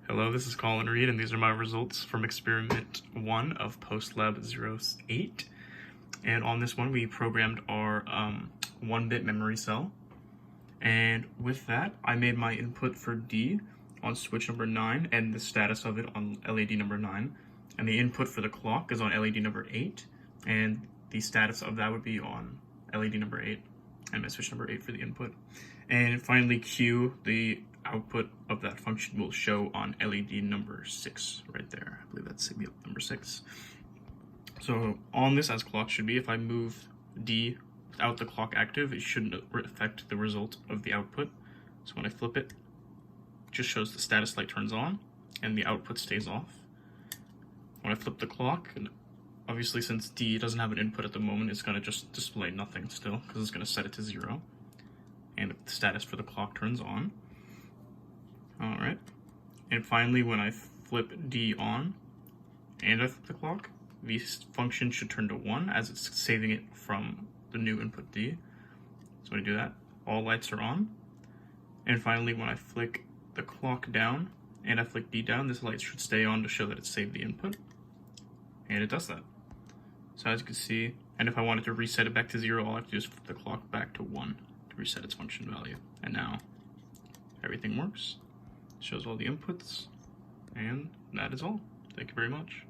Hello, this is Colin Reed, and these are my results from experiment 1 of PostLab 08. And on this one, we programmed our 1-bit memory cell. And with that, I made my input for D on switch number 9 and the status of it on LED number 9. And the input for the clock is on LED number 8, and the status of that would be on LED number 8, and my switch number 8 for the input. And finally, Q, the output of that function, will show on LED number 6 right there. I believe that's signal number 6. So on this as clock should be, if I move D without the clock active, it shouldn't affect the result of the output. So when I flip it, it just shows the status light turns on and the output stays off. When I flip the clock, and obviously since D doesn't have an input at the moment, it's going to just display nothing still, because it's going to set it to 0. And the status for the clock turns on. Alright. And finally, when I flip D on, and I flip the clock, the function should turn to 1 as it's saving it from the new input D. So when I do that, all lights are on. And finally, when I flick the clock down and I flick D down, this light should stay on to show that it saved the input. And it does that. So as you can see, and if I wanted to reset it back to 0, all I have to do is flip the clock back to 1 to reset its function value. And now everything works. It shows all the inputs, and that is all. Thank you very much.